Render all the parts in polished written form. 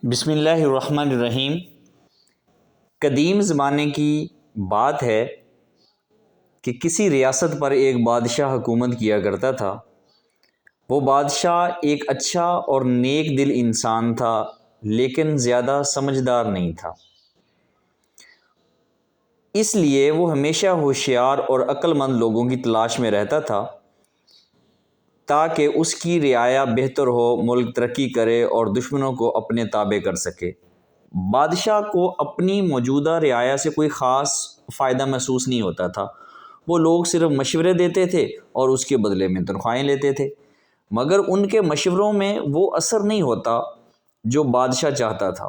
بسم اللہ الرحمن الرحیم۔ قدیم زمانے کی بات ہے کہ کسی ریاست پر ایک بادشاہ حکومت کیا کرتا تھا۔ وہ بادشاہ ایک اچھا اور نیک دل انسان تھا، لیکن زیادہ سمجھدار نہیں تھا۔ اس لیے وہ ہمیشہ ہوشیار اور عقل مند لوگوں کی تلاش میں رہتا تھا تاکہ اس کی رعایا بہتر ہو، ملک ترقی کرے اور دشمنوں کو اپنے تابع کر سکے۔ بادشاہ کو اپنی موجودہ رعایا سے کوئی خاص فائدہ محسوس نہیں ہوتا تھا۔ وہ لوگ صرف مشورے دیتے تھے اور اس کے بدلے میں تنخواہیں لیتے تھے، مگر ان کے مشوروں میں وہ اثر نہیں ہوتا جو بادشاہ چاہتا تھا۔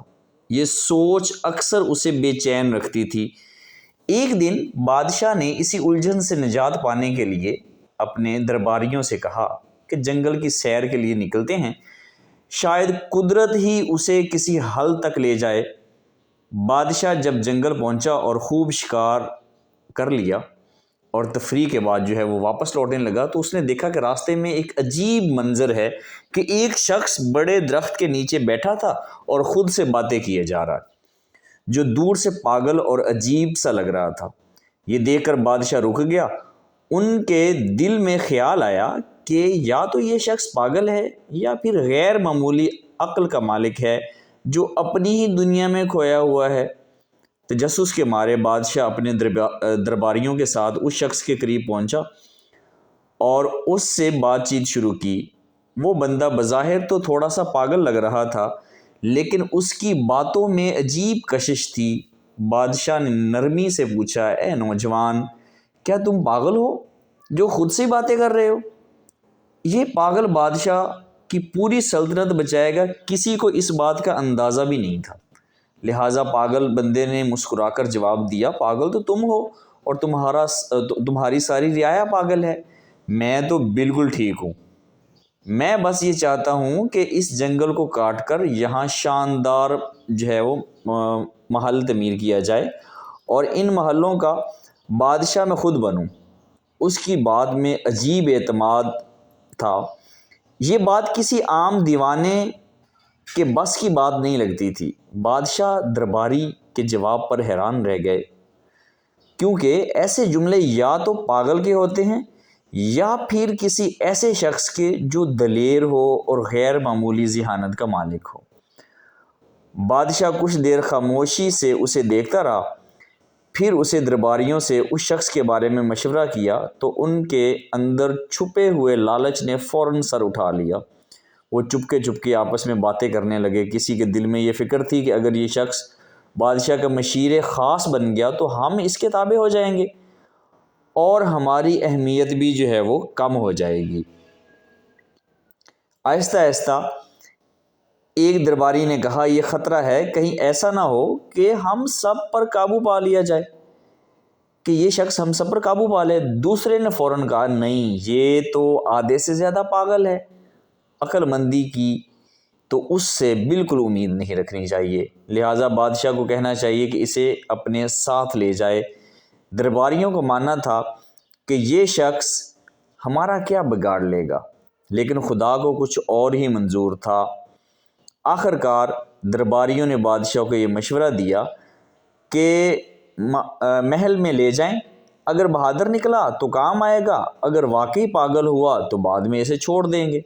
یہ سوچ اکثر اسے بے چین رکھتی تھی۔ ایک دن بادشاہ نے اسی الجھن سے نجات پانے کے لیے اپنے درباریوں سے کہا کہ جنگل کی سیر کے لیے نکلتے ہیں، شاید قدرت ہی اسے کسی حل تک لے جائے۔ بادشاہ جب جنگل پہنچا اور خوب شکار کر لیا اور تفریح کے بعد وہ واپس لوٹنے لگا تو اس نے دیکھا کہ راستے میں ایک عجیب منظر ہے کہ ایک شخص بڑے درخت کے نیچے بیٹھا تھا اور خود سے باتیں کیے جا رہا، جو دور سے پاگل اور عجیب سا لگ رہا تھا۔ یہ دیکھ کر بادشاہ رک گیا۔ ان کے دل میں خیال آیا کہ یا تو یہ شخص پاگل ہے یا پھر غیر معمولی عقل کا مالک ہے جو اپنی ہی دنیا میں کھویا ہوا ہے۔ تجسس کے مارے بادشاہ اپنے درباریوں کے ساتھ اس شخص کے قریب پہنچا اور اس سے بات چیت شروع کی۔ وہ بندہ بظاہر تو تھوڑا سا پاگل لگ رہا تھا، لیکن اس کی باتوں میں عجیب کشش تھی۔ بادشاہ نے نرمی سے پوچھا، اے نوجوان، کیا تم پاگل ہو جو خود سے باتیں کر رہے ہو؟ یہ پاگل بادشاہ کی پوری سلطنت بچائے گا کسی کو اس بات کا اندازہ بھی نہیں تھا۔ لہٰذا پاگل بندے نے مسکرا کر جواب دیا، پاگل تو تم ہو اور تمہاری ساری رعایا پاگل ہے۔ میں تو بالکل ٹھیک ہوں۔ میں بس یہ چاہتا ہوں کہ اس جنگل کو کاٹ کر یہاں شاندار محل تعمیر کیا جائے اور ان محلوں کا بادشاہ میں خود بنوں۔ اس کی بات میں عجیب اعتماد تھا۔ یہ بات کسی عام دیوانے کے بس کی بات نہیں لگتی تھی۔ بادشاہ درباری کے جواب پر حیران رہ گئے، کیونکہ ایسے جملے یا تو پاگل کے ہوتے ہیں یا پھر کسی ایسے شخص کے جو دلیر ہو اور غیر معمولی ذہانت کا مالک ہو۔ بادشاہ کچھ دیر خاموشی سے اسے دیکھتا رہا، پھر اسے درباریوں سے اس شخص کے بارے میں مشورہ کیا تو ان کے اندر چھپے ہوئے لالچ نے فوراً سر اٹھا لیا۔ وہ چپکے آپس میں باتیں کرنے لگے۔ کسی کے دل میں یہ فکر تھی کہ اگر یہ شخص بادشاہ کا مشیر خاص بن گیا تو ہم اس کے تابع ہو جائیں گے اور ہماری اہمیت بھی وہ کم ہو جائے گی۔ آہستہ آہستہ ایک درباری نے کہا، یہ خطرہ ہے کہیں ایسا نہ ہو کہ ہم سب پر قابو پا لیا جائے، کہ یہ شخص ہم سب پر قابو پا لے۔ دوسرے نے فوراً کہا، نہیں، یہ تو آدھے سے زیادہ پاگل ہے، عقل مندی کی تو اس سے بالکل امید نہیں رکھنی چاہیے، لہٰذا بادشاہ کو کہنا چاہیے کہ اسے اپنے ساتھ لے جائے۔ درباریوں کو ماننا تھا کہ یہ شخص ہمارا کیا بگاڑ لے گا، لیکن خدا کو کچھ اور ہی منظور تھا۔ آخر کار درباریوں نے بادشاہ کو یہ مشورہ دیا کہ محل میں لے جائیں، اگر بہادر نکلا تو کام آئے گا، اگر واقعی پاگل ہوا تو بعد میں اسے چھوڑ دیں گے۔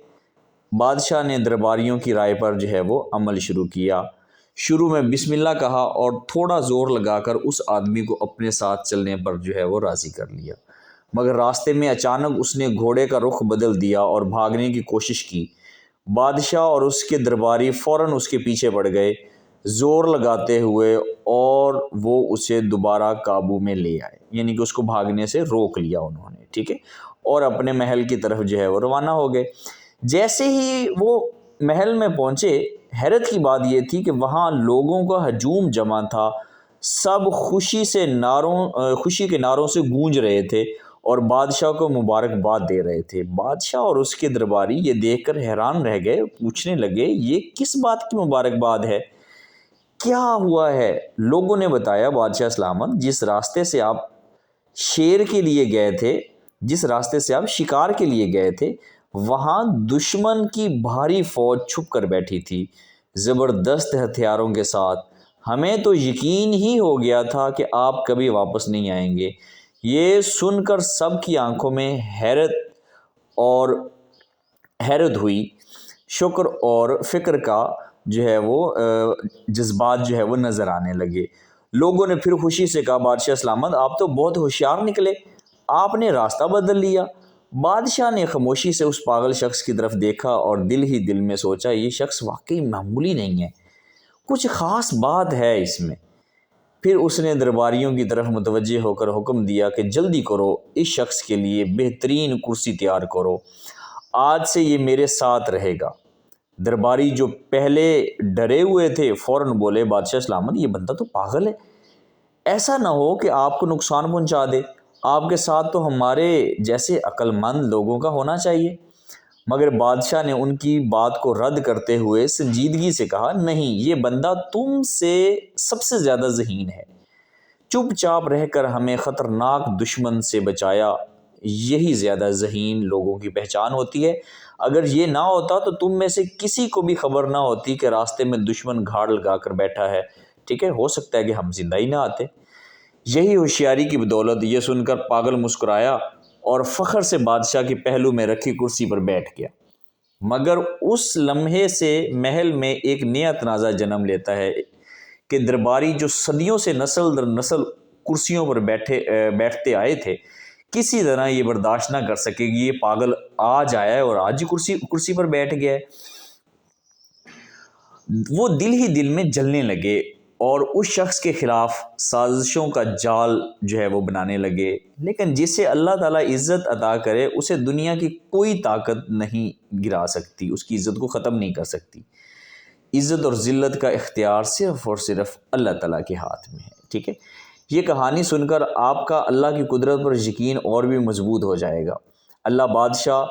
بادشاہ نے درباریوں کی رائے پر وہ عمل شروع کیا۔ شروع میں بسم اللہ کہا اور تھوڑا زور لگا کر اس آدمی کو اپنے ساتھ چلنے پر وہ راضی کر لیا، مگر راستے میں اچانک اس نے گھوڑے کا رخ بدل دیا اور بھاگنے کی کوشش کی۔ بادشاہ اور اس کے درباری فوراً اس کے پیچھے پڑ گئے زور لگاتے ہوئے اور وہ اسے دوبارہ قابو میں لے آئے، یعنی کہ اس کو بھاگنے سے روک لیا انہوں نے، ٹھیک ہے، اور اپنے محل کی طرف وہ روانہ ہو گئے۔ جیسے ہی وہ محل میں پہنچے، حیرت کی بات یہ تھی کہ وہاں لوگوں کا ہجوم جمع تھا۔ سب خوشی کے نعروں سے گونج رہے تھے اور بادشاہ کو مبارکباد دے رہے تھے۔ بادشاہ اور اس کے درباری یہ دیکھ کر حیران رہ گئے، پوچھنے لگے، یہ کس بات کی مبارکباد ہے؟ کیا ہوا ہے؟ لوگوں نے بتایا، بادشاہ سلامت، جس راستے سے آپ شکار کے لیے گئے تھے وہاں دشمن کی بھاری فوج چھپ کر بیٹھی تھی۔ زبردست ہتھیاروں کے ساتھ۔ ہمیں تو یقین ہی ہو گیا تھا کہ آپ کبھی واپس نہیں آئیں گے۔ یہ سن کر سب کی آنکھوں میں حیرت ہوئی۔ شکر اور فکر کا جو ہے وہ جذبات جو ہے وہ نظر آنے لگے۔ لوگوں نے پھر خوشی سے کہا بادشاہ سلامت، آپ تو بہت ہوشیار نکلے، آپ نے راستہ بدل لیا۔ بادشاہ نے خاموشی سے اس پاگل شخص کی طرف دیکھا اور دل ہی دل میں سوچا یہ شخص واقعی معمولی نہیں ہے، کچھ خاص بات ہے اس میں۔ پھر اس نے درباریوں کی طرف متوجہ ہو کر حکم دیا کہ جلدی کرو، اس شخص کے لیے بہترین کرسی تیار کرو، آج سے یہ میرے ساتھ رہے گا۔ درباری جو پہلے ڈرے ہوئے تھے فوراً بولے بادشاہ سلامت، یہ بندہ تو پاگل ہے، ایسا نہ ہو کہ آپ کو نقصان پہنچا دے، آپ کے ساتھ تو ہمارے جیسے عقل مند لوگوں کا ہونا چاہیے۔ مگر بادشاہ نے ان کی بات کو رد کرتے ہوئے سنجیدگی سے کہا نہیں، یہ بندہ تم سے سب سے زیادہ ذہین ہے، چپ چاپ رہ کر ہمیں خطرناک دشمن سے بچایا، یہی زیادہ ذہین لوگوں کی پہچان ہوتی ہے۔ اگر یہ نہ ہوتا تو تم میں سے کسی کو بھی خبر نہ ہوتی کہ راستے میں دشمن گھاڑ لگا کر بیٹھا ہے، ٹھیک ہے، ہو سکتا ہے کہ ہم زندہ ہی نہ آتے۔ یہی ہوشیاری کی بدولت۔ یہ سن کر پاگل مسکرایا اور فخر سے بادشاہ کی پہلو میں رکھی کرسی پر بیٹھ گیا۔ مگر اس لمحے سے محل میں ایک نیا تنازع جنم لیتا ہے کہ درباری جو صدیوں سے نسل در نسل کرسیوں پر بیٹھتے آئے تھے، کسی طرح یہ برداشت نہ کر سکے کہ یہ پاگل آج آیا ہے اور آج ہی کرسی پر بیٹھ گیا ہے۔ وہ دل ہی دل میں جلنے لگے اور اس شخص کے خلاف سازشوں کا جال جو ہے وہ بنانے لگے، لیکن جسے اللہ تعالیٰ عزت عطا کرے اسے دنیا کی کوئی طاقت نہیں گرا سکتی، اس کی عزت کو ختم نہیں کر سکتی۔ عزت اور ذلت کا اختیار صرف اور صرف اللہ تعالیٰ کے ہاتھ میں ہے، ٹھیک ہے۔ یہ کہانی سن کر آپ کا اللہ کی قدرت پر یقین اور بھی مضبوط ہو جائے گا۔ اللہ بادشاہ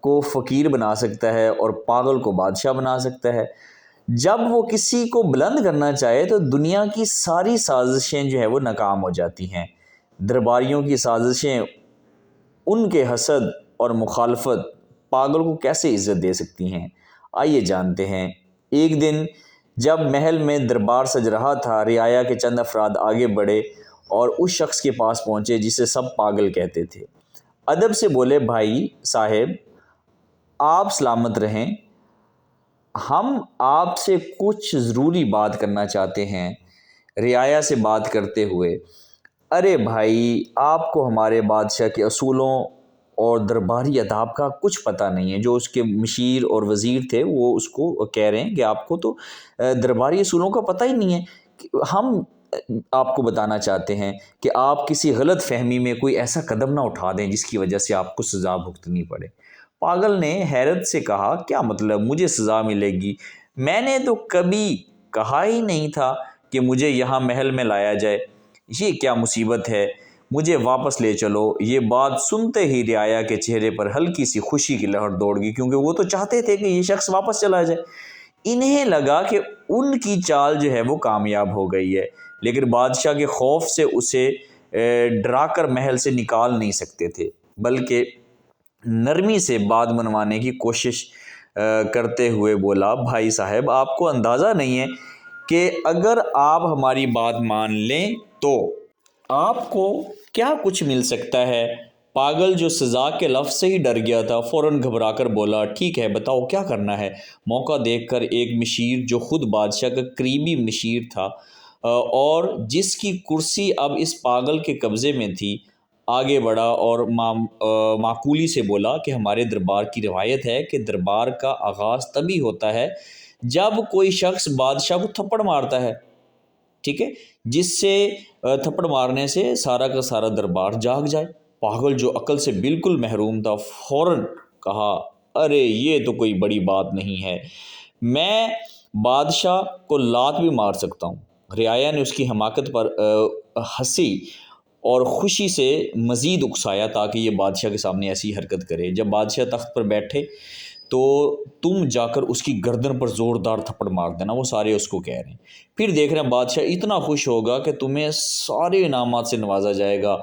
کو فقیر بنا سکتا ہے اور پاگل کو بادشاہ بنا سکتا ہے۔ جب وہ کسی کو بلند کرنا چاہے تو دنیا کی ساری سازشیں جو ہے وہ ناکام ہو جاتی ہیں۔ درباریوں کی سازشیں، ان کے حسد اور مخالفت پاگل کو کیسے عزت دے سکتی ہیں؟ آئیے جانتے ہیں۔ ایک دن جب محل میں دربار سج رہا تھا، رعایا کے چند افراد آگے بڑھے اور اس شخص کے پاس پہنچے جسے سب پاگل کہتے تھے۔ ادب سے بولے بھائی صاحب، آپ سلامت رہیں، ہم آپ سے کچھ ضروری بات کرنا چاہتے ہیں۔ رعایا سے بات کرتے ہوئے، ارے بھائی، آپ کو ہمارے بادشاہ کے اصولوں اور درباری آداب کا کچھ پتہ نہیں ہے۔ جو اس کے مشیر اور وزیر تھے وہ اس کو کہہ رہے ہیں کہ آپ کو تو درباری اصولوں کا پتہ ہی نہیں ہے۔ ہم آپ کو بتانا چاہتے ہیں کہ آپ کسی غلط فہمی میں کوئی ایسا قدم نہ اٹھا دیں جس کی وجہ سے آپ کو سزا بھگتنی پڑے۔ پاگل نے حیرت سے کہا کیا مطلب مجھے سزا ملے گی؟ میں نے تو کبھی کہا ہی نہیں تھا کہ مجھے یہاں محل میں لایا جائے، یہ کیا مصیبت ہے، مجھے واپس لے چلو۔ یہ بات سنتے ہی رعایا کے چہرے پر ہلکی سی خوشی کی لہر دوڑ گئی، کیونکہ وہ تو چاہتے تھے کہ یہ شخص واپس چلا جائے۔ انہیں لگا کہ ان کی چال جو ہے وہ کامیاب ہو گئی ہے، لیکن بادشاہ کے خوف سے اسے ڈرا کر محل سے نکال نہیں سکتے تھے، بلکہ نرمی سے بات منوانے کی کوشش کرتے ہوئے بولا بھائی صاحب، آپ کو اندازہ نہیں ہے کہ اگر آپ ہماری بات مان لیں تو آپ کو کیا کچھ مل سکتا ہے۔ پاگل جو سزا کے لفظ سے ہی ڈر گیا تھا فوراً گھبرا کر بولا ٹھیک ہے، بتاؤ کیا کرنا ہے۔ موقع دیکھ کر ایک مشیر جو خود بادشاہ کا قریبی مشیر تھا اور جس کی کرسی اب اس پاگل کے قبضے میں تھی، آگے بڑھا اور معقولی سے بولا کہ ہمارے دربار کی روایت ہے کہ دربار کا آغاز تبھی ہوتا ہے جب کوئی شخص بادشاہ کو تھپڑ مارتا ہے، ٹھیک ہے، جس سے تھپڑ مارنے سے سارا کا سارا دربار جاگ جائے۔ پاگل جو عقل سے بالکل محروم تھا فوراً کہا ارے یہ تو کوئی بڑی بات نہیں ہے، میں بادشاہ کو لات بھی مار سکتا ہوں۔ رعایا نے اس کی حماقت پر ہنسی اور خوشی سے مزید اکسایا تاکہ یہ بادشاہ کے سامنے ایسی حرکت کرے۔ جب بادشاہ تخت پر بیٹھے تو تم جا کر اس کی گردن پر زوردار تھپڑ مار دینا، وہ سارے اس کو کہہ رہے ہیں۔ پھر دیکھ رہے ہیں بادشاہ اتنا خوش ہوگا کہ تمہیں سارے انعامات سے نوازا جائے گا۔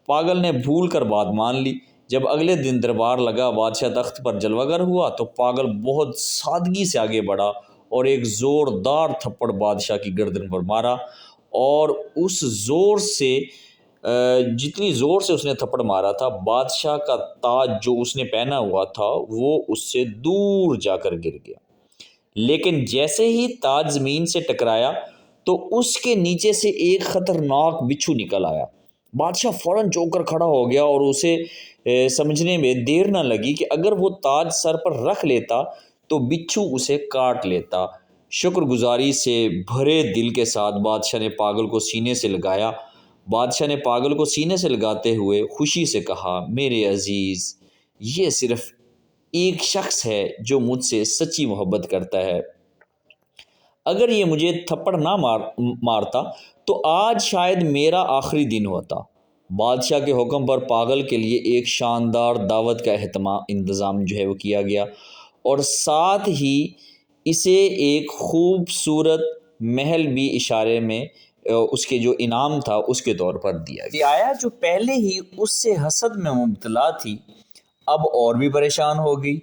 پاگل نے بھول کر بات مان لی۔ جب اگلے دن دربار لگا، بادشاہ تخت پر جلوہ گر ہوا تو پاگل بہت سادگی سے آگے بڑھا اور ایک زوردار تھپڑ بادشاہ کی گردن پر مارا، اور اس زور سے جتنی زور سے اس نے تھپڑ مارا تھا، بادشاہ کا تاج جو اس نے پہنا ہوا تھا وہ اس سے دور جا کر گر گیا۔ لیکن جیسے ہی تاج زمین سے ٹکرایا تو اس کے نیچے سے ایک خطرناک بچھو نکل آیا۔ بادشاہ فوراً چونک کر کھڑا ہو گیا اور اسے سمجھنے میں دیر نہ لگی کہ اگر وہ تاج سر پر رکھ لیتا تو بچھو اسے کاٹ لیتا۔ شکر گزاری سے بھرے دل کے ساتھ بادشاہ نے پاگل کو سینے سے لگایا۔ بادشاہ نے پاگل کو سینے سے لگاتے ہوئے خوشی سے کہا، میرے عزیز، یہ صرف ایک شخص ہے جو مجھ سے سچی محبت کرتا ہے۔ اگر یہ مجھے تھپڑ نہ مارتا تو آج شاید میرا آخری دن ہوتا۔ بادشاہ کے حکم پر پاگل کے لیے ایک شاندار دعوت کا انتظام وہ کیا گیا، اور ساتھ ہی اسے ایک خوبصورت محل بھی اشارے میں اس کے جو انعام تھا اس کے طور پر دیا گیا۔ رعایا جو پہلے ہی اس سے حسد میں مبتلا تھی اب اور بھی پریشان ہو گئی۔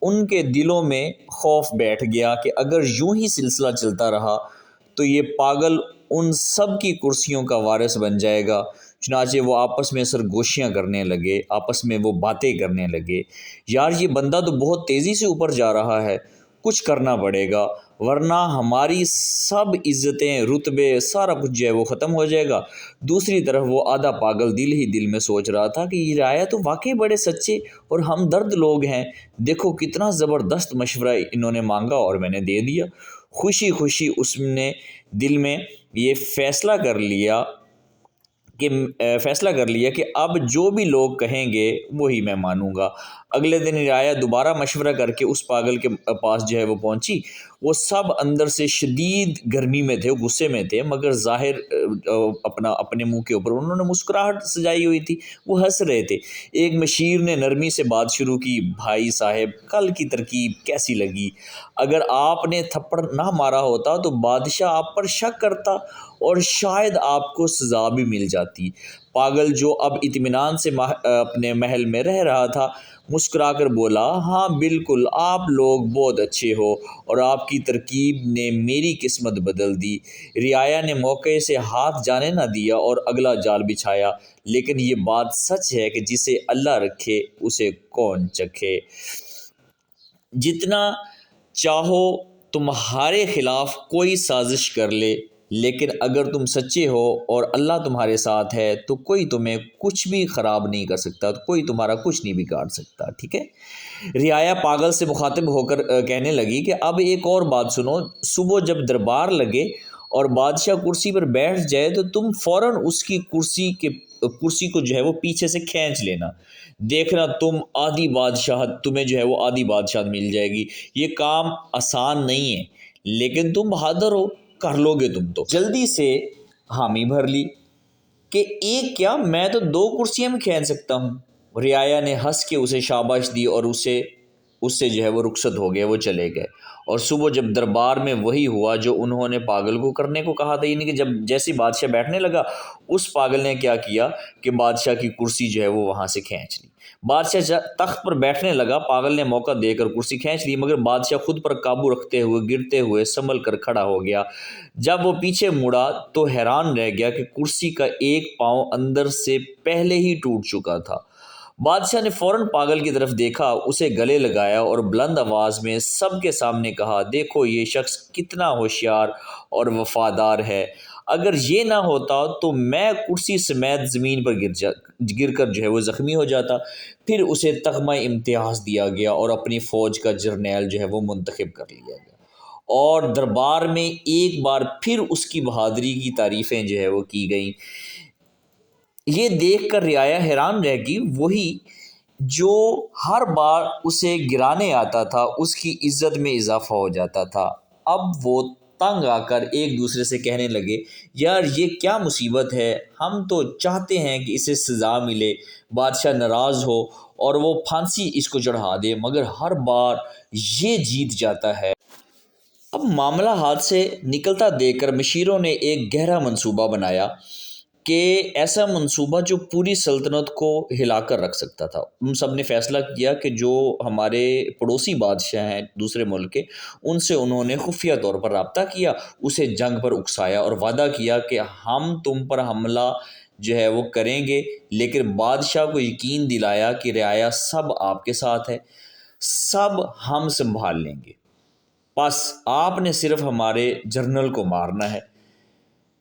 ان کے دلوں میں خوف بیٹھ گیا کہ اگر یوں ہی سلسلہ چلتا رہا تو یہ پاگل ان سب کی کرسیوں کا وارث بن جائے گا۔ چنانچہ وہ آپس میں سرگوشیاں کرنے لگے، آپس میں وہ باتیں کرنے لگے، یار یہ بندہ تو بہت تیزی سے اوپر جا رہا ہے، کچھ کرنا پڑے گا ورنہ ہماری سب عزتیں، رتبے، سارا کچھ وہ ختم ہو جائے گا۔ دوسری طرف وہ آدھا پاگل دل ہی دل میں سوچ رہا تھا کہ یہ رعایا تو واقعی بڑے سچے اور ہمدرد لوگ ہیں، دیکھو کتنا زبردست مشورہ انہوں نے مانگا اور میں نے دے دیا۔ خوشی خوشی اس نے دل میں یہ فیصلہ کر لیا کہ اب جو بھی لوگ کہیں گے وہی میں مانوں گا۔ اگلے دن رعایا دوبارہ مشورہ کر کے اس پاگل کے پاس وہ پہنچی۔ وہ سب اندر سے شدید گرمی میں تھے، غصے میں تھے، مگر ظاہر اپنے منہ کے اوپر انہوں نے مسکراہٹ سجائی ہوئی تھی، وہ ہنس رہے تھے۔ ایک مشیر نے نرمی سے بات شروع کی، بھائی صاحب کل کی ترکیب کیسی لگی؟ اگر آپ نے تھپڑ نہ مارا ہوتا تو بادشاہ آپ پر شک کرتا اور شاید آپ کو سزا بھی مل جاتی۔ پاگل جو اب اطمینان سے اپنے محل میں رہ رہا تھا مسکرا کر بولا، ہاں بالکل، آپ لوگ بہت اچھے ہو اور آپ کی ترکیب نے میری قسمت بدل دی۔ رعایا نے موقع سے ہاتھ جانے نہ دیا اور اگلا جال بچھایا، لیکن یہ بات سچ ہے کہ جسے اللہ رکھے اسے کون چکھے۔ جتنا چاہو تمہارے خلاف کوئی سازش کر لے، لیکن اگر تم سچے ہو اور اللہ تمہارے ساتھ ہے تو کوئی تمہیں کچھ بھی خراب نہیں کر سکتا، کوئی تمہارا کچھ نہیں بگاڑ سکتا، ٹھیک ہے؟ رعایا پاگل سے مخاطب ہو کر کہنے لگی کہ اب ایک اور بات سنو، صبح جب دربار لگے اور بادشاہ کرسی پر بیٹھ جائے تو تم فوراً اس کی کرسی کو وہ پیچھے سے کھینچ لینا، دیکھنا تمہیں وہ آدھی بادشاہ مل جائے گی۔ یہ کام آسان نہیں ہے لیکن تم بہادر ہو، کر لو گے تم تو۔ جلدی سے حامی بھر لی کہ ایک کیا، میں تو 2 کرسیاں میں کھینچ سکتا ہوں۔ رعایا نے ہنس کے اسے شاباش دی اور اس سے وہ رخصت ہو گئے، وہ چلے گئے۔ اور صبح جب دربار میں وہی ہوا جو انہوں نے پاگل کو کرنے کو کہا تھا، یعنی کہ جب جیسے بادشاہ بیٹھنے لگا اس پاگل نے کیا کیا کہ بادشاہ کی کرسی وہ وہاں سے کھینچ لی۔ بادشاہ تخت پر بیٹھنے لگا، پاگل نے موقع دے کر کرسی کھینچ لی، مگر بادشاہ خود پر قابو رکھتے ہوئے گرتے ہوئے سنبھل کر کھڑا ہو گیا۔ جب وہ پیچھے مڑا تو حیران رہ گیا کہ کرسی کا ایک پاؤں اندر سے پہلے ہی ٹوٹ چکا تھا۔ بادشاہ نے فوراً پاگل کی طرف دیکھا، اسے گلے لگایا اور بلند آواز میں سب کے سامنے کہا، دیکھو یہ شخص کتنا ہوشیار اور وفادار ہے، اگر یہ نہ ہوتا تو میں کرسی سمیت زمین پر گر کر وہ زخمی ہو جاتا۔ پھر اسے تمغہ امتیاز دیا گیا اور اپنی فوج کا جرنیل وہ منتخب کر لیا گیا، اور دربار میں ایک بار پھر اس کی بہادری کی تعریفیں وہ کی گئیں۔ یہ دیکھ کر رعایا حیران رہ گئی، وہی جو ہر بار اسے گرانے آتا تھا اس کی عزت میں اضافہ ہو جاتا تھا۔ اب وہ تنگ آ کر ایک دوسرے سے کہنے لگے، یار یہ کیا مصیبت ہے، ہم تو چاہتے ہیں کہ اسے سزا ملے، بادشاہ ناراض ہو اور وہ پھانسی اس کو چڑھا دے، مگر ہر بار یہ جیت جاتا ہے۔ اب معاملہ ہاتھ سے نکلتا دیکھ کر مشیروں نے ایک گہرا منصوبہ بنایا کہ ایسا منصوبہ جو پوری سلطنت کو ہلا کر رکھ سکتا تھا۔ ان سب نے فیصلہ کیا کہ جو ہمارے پڑوسی بادشاہ ہیں دوسرے ملک کے، ان سے انہوں نے خفیہ طور پر رابطہ کیا، اسے جنگ پر اکسایا اور وعدہ کیا کہ ہم تم پر حملہ جو ہے وہ کریں گے، لیکن بادشاہ کو یقین دلایا کہ رعایا سب آپ کے ساتھ ہے، سب ہم سنبھال لیں گے، بس آپ نے صرف ہمارے جنرل کو مارنا ہے،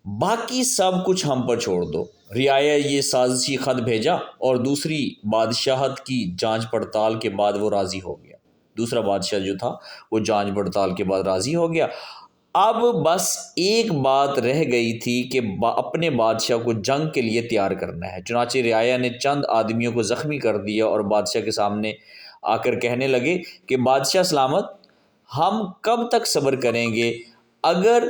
باقی سب کچھ ہم پر چھوڑ دو۔ رعایا یہ سازشی خط بھیجا اور دوسری بادشاہت کی جانچ پڑتال کے بعد وہ راضی ہو گیا۔ دوسرا بادشاہ جو تھا وہ جانچ پڑتال کے بعد راضی ہو گیا۔ اب بس ایک بات رہ گئی تھی کہ اپنے بادشاہ کو جنگ کے لیے تیار کرنا ہے۔ چنانچہ رعایا نے چند آدمیوں کو زخمی کر دیا اور بادشاہ کے سامنے آ کر کہنے لگے کہ بادشاہ سلامت، ہم کب تک صبر کریں گے؟ اگر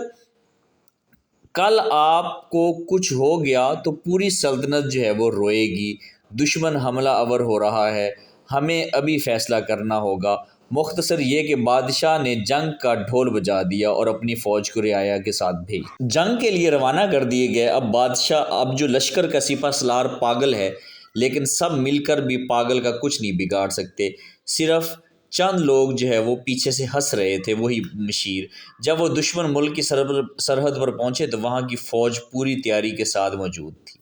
کل آپ کو کچھ ہو گیا تو پوری سلطنت جو ہے وہ روئے گی۔ دشمن حملہ آور ہو رہا ہے، ہمیں ابھی فیصلہ کرنا ہوگا۔ مختصر یہ کہ بادشاہ نے جنگ کا ڈھول بجا دیا اور اپنی فوج کو رعایا کے ساتھ بھیج جنگ کے لیے روانہ کر دیے گئے۔ اب جو لشکر کا سپہ سالار پاگل ہے، لیکن سب مل کر بھی پاگل کا کچھ نہیں بگاڑ سکتے۔ صرف چند لوگ جو ہے وہ پیچھے سے ہنس رہے تھے، وہی مشیر۔ جب وہ دشمن ملک کی سرحد پر پہنچے تو وہاں کی فوج پوری تیاری کے ساتھ موجود تھی۔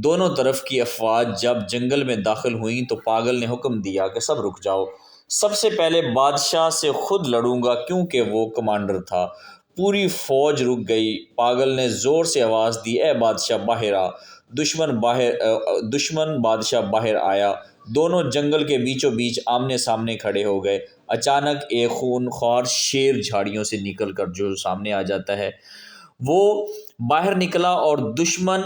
دونوں طرف کی افواج جب جنگل میں داخل ہوئیں تو پاگل نے حکم دیا کہ سب رک جاؤ، سب سے پہلے بادشاہ سے خود لڑوں گا، کیونکہ وہ کمانڈر تھا۔ پوری فوج رک گئی۔ پاگل نے زور سے آواز دی، اے بادشاہ باہر آ۔ دشمن بادشاہ باہر آیا۔ دونوں جنگل کے بیچوں بیچ آمنے سامنے کھڑے ہو گئے۔ اچانک ایک خونخوار شیر جھاڑیوں سے نکل کر جو سامنے آ جاتا ہے، وہ باہر نکلا اور دشمن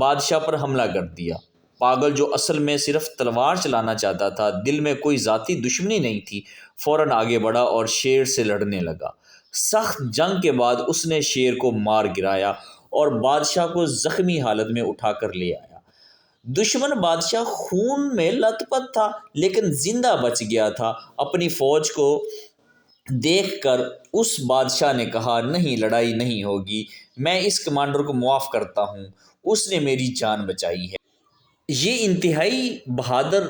بادشاہ پر حملہ کر دیا۔ پاگل جو اصل میں صرف تلوار چلانا چاہتا تھا، دل میں کوئی ذاتی دشمنی نہیں تھی، فوراً آگے بڑھا اور شیر سے لڑنے لگا۔ سخت جنگ کے بعد اس نے شیر کو مار گرایا اور بادشاہ کو زخمی حالت میں اٹھا کر لے آیا۔ دشمن بادشاہ خون میں لت پت تھا لیکن زندہ بچ گیا تھا۔ اپنی فوج کو دیکھ کر اس بادشاہ نے کہا، نہیں، لڑائی نہیں ہوگی، میں اس کمانڈر کو معاف کرتا ہوں، اس نے میری جان بچائی ہے۔ یہ انتہائی بہادر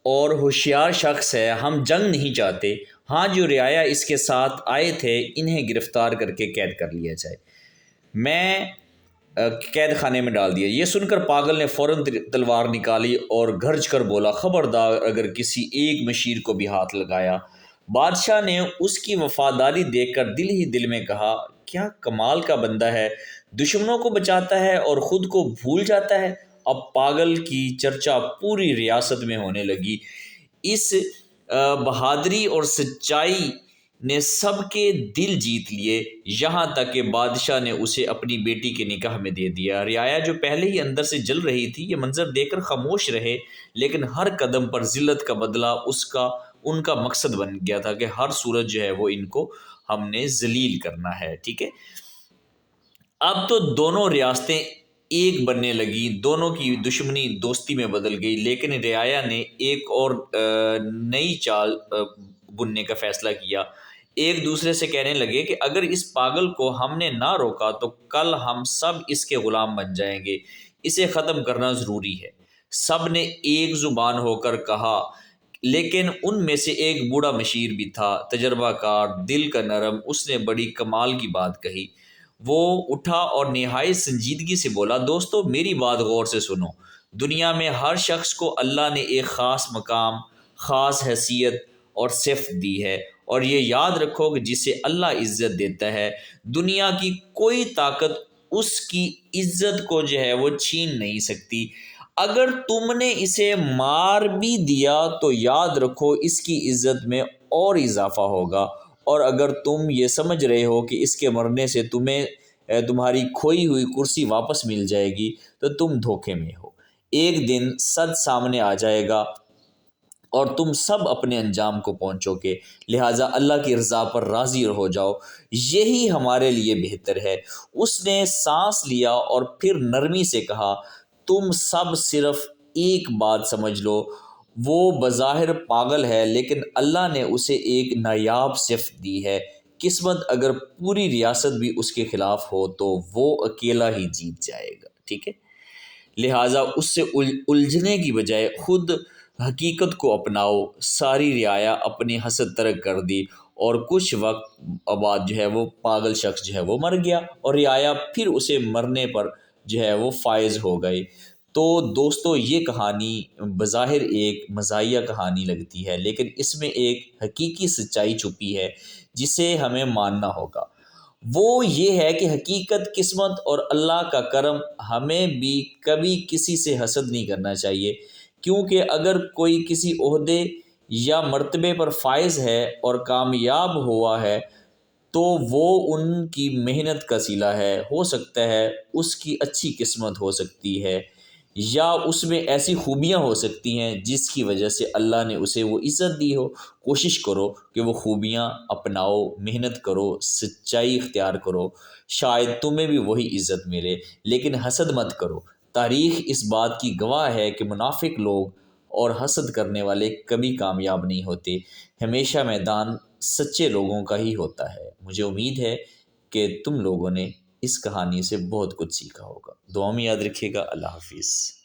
اور ہوشیار شخص ہے، ہم جنگ نہیں چاہتے۔ ہاں، جو رعایا اس کے ساتھ آئے تھے انہیں گرفتار کر کے قید کر لیا جائے، میں قید خانے میں ڈال دیا۔ یہ سن کر پاگل نے فوراً تلوار نکالی اور گرج کر بولا، خبردار اگر کسی ایک مشیر کو بھی ہاتھ لگایا۔ بادشاہ نے اس کی وفاداری دیکھ کر دل ہی دل میں کہا، کیا کمال کا بندہ ہے، دشمنوں کو بچاتا ہے اور خود کو بھول جاتا ہے۔ اب پاگل کی چرچا پوری ریاست میں ہونے لگی۔ اس بہادری اور سچائی نے سب کے دل جیت لیے، یہاں تک کہ بادشاہ نے اسے اپنی بیٹی کے نکاح میں دے دیا۔ رعایا جو پہلے ہی اندر سے جل رہی تھی، یہ منظر دیکھ کر خاموش رہے، لیکن ہر قدم پر ذلت کا بدلہ ان کا مقصد بن گیا تھا کہ ہر صورت جو ہے وہ ان کو ہم نے ذلیل کرنا ہے۔ ٹھیک ہے، اب تو دونوں ریاستیں ایک بننے لگی، دونوں کی دشمنی دوستی میں بدل گئی، لیکن رعایا نے ایک اور نئی چال بننے کا فیصلہ کیا۔ ایک دوسرے سے کہنے لگے کہ اگر اس پاگل کو ہم نے نہ روکا تو کل ہم سب اس کے غلام بن جائیں گے، اسے ختم کرنا ضروری ہے۔ سب نے ایک زبان ہو کر کہا، لیکن ان میں سے ایک بوڑھا مشیر بھی تھا، تجربہ کار، دل کا نرم، اس نے بڑی کمال کی بات کہی۔ وہ اٹھا اور نہایت سنجیدگی سے بولا، دوستو میری بات غور سے سنو، دنیا میں ہر شخص کو اللہ نے ایک خاص مقام، خاص حیثیت اور صفت دی ہے، اور یہ یاد رکھو کہ جسے اللہ عزت دیتا ہے، دنیا کی کوئی طاقت اس کی عزت کو جو ہے وہ چھین نہیں سکتی۔ اگر تم نے اسے مار بھی دیا تو یاد رکھو اس کی عزت میں اور اضافہ ہوگا، اور اگر تم یہ سمجھ رہے ہو کہ اس کے مرنے سے تمہاری کھوئی ہوئی کرسی واپس مل جائے گی تو تم دھوکے میں ہو۔ ایک دن سچ سامنے آ جائے گا اور تم سب اپنے انجام کو پہنچو گے، لہٰذا اللہ کی رضا پر راضی ہو جاؤ، یہی ہمارے لیے بہتر ہے۔ اس نے سانس لیا اور پھر نرمی سے کہا، تم سب صرف ایک بات سمجھ لو، وہ بظاہر پاگل ہے لیکن اللہ نے اسے ایک نایاب صفت دی ہے۔ قسمت اگر پوری ریاست بھی اس کے خلاف ہو تو وہ اکیلا ہی جیت جائے گا۔ ٹھیک ہے، لہٰذا اس سے الجھنے کی بجائے خود حقیقت کو اپناؤ۔ ساری رعایا اپنی حسد ترک کر دی اور کچھ وقت بعد جو ہے وہ پاگل شخص جو ہے وہ مر گیا اور رعایا پھر اسے مرنے پر جو ہے وہ فائز ہو گئے۔ تو دوستو یہ کہانی بظاہر ایک مزاحیہ کہانی لگتی ہے، لیکن اس میں ایک حقیقی سچائی چھپی ہے جسے ہمیں ماننا ہوگا۔ وہ یہ ہے کہ حقیقت، قسمت اور اللہ کا کرم، ہمیں بھی کبھی کسی سے حسد نہیں کرنا چاہیے، کیونکہ اگر کوئی کسی عہدے یا مرتبے پر فائز ہے اور کامیاب ہوا ہے تو وہ ان کی محنت کا صلہ ہے۔ ہو سکتا ہے اس کی اچھی قسمت ہو سکتی ہے یا اس میں ایسی خوبیاں ہو سکتی ہیں جس کی وجہ سے اللہ نے اسے وہ عزت دی ہو۔ کوشش کرو کہ وہ خوبیاں اپناؤ، محنت کرو، سچائی اختیار کرو، شاید تمہیں بھی وہی عزت ملے، لیکن حسد مت کرو۔ تاریخ اس بات کی گواہ ہے کہ منافق لوگ اور حسد کرنے والے کبھی کامیاب نہیں ہوتے، ہمیشہ میدان سچے لوگوں کا ہی ہوتا ہے۔ مجھے امید ہے کہ تم لوگوں نے اس کہانی سے بہت کچھ سیکھا ہوگا۔ دعا میں یاد رکھیے گا۔ اللہ حافظ۔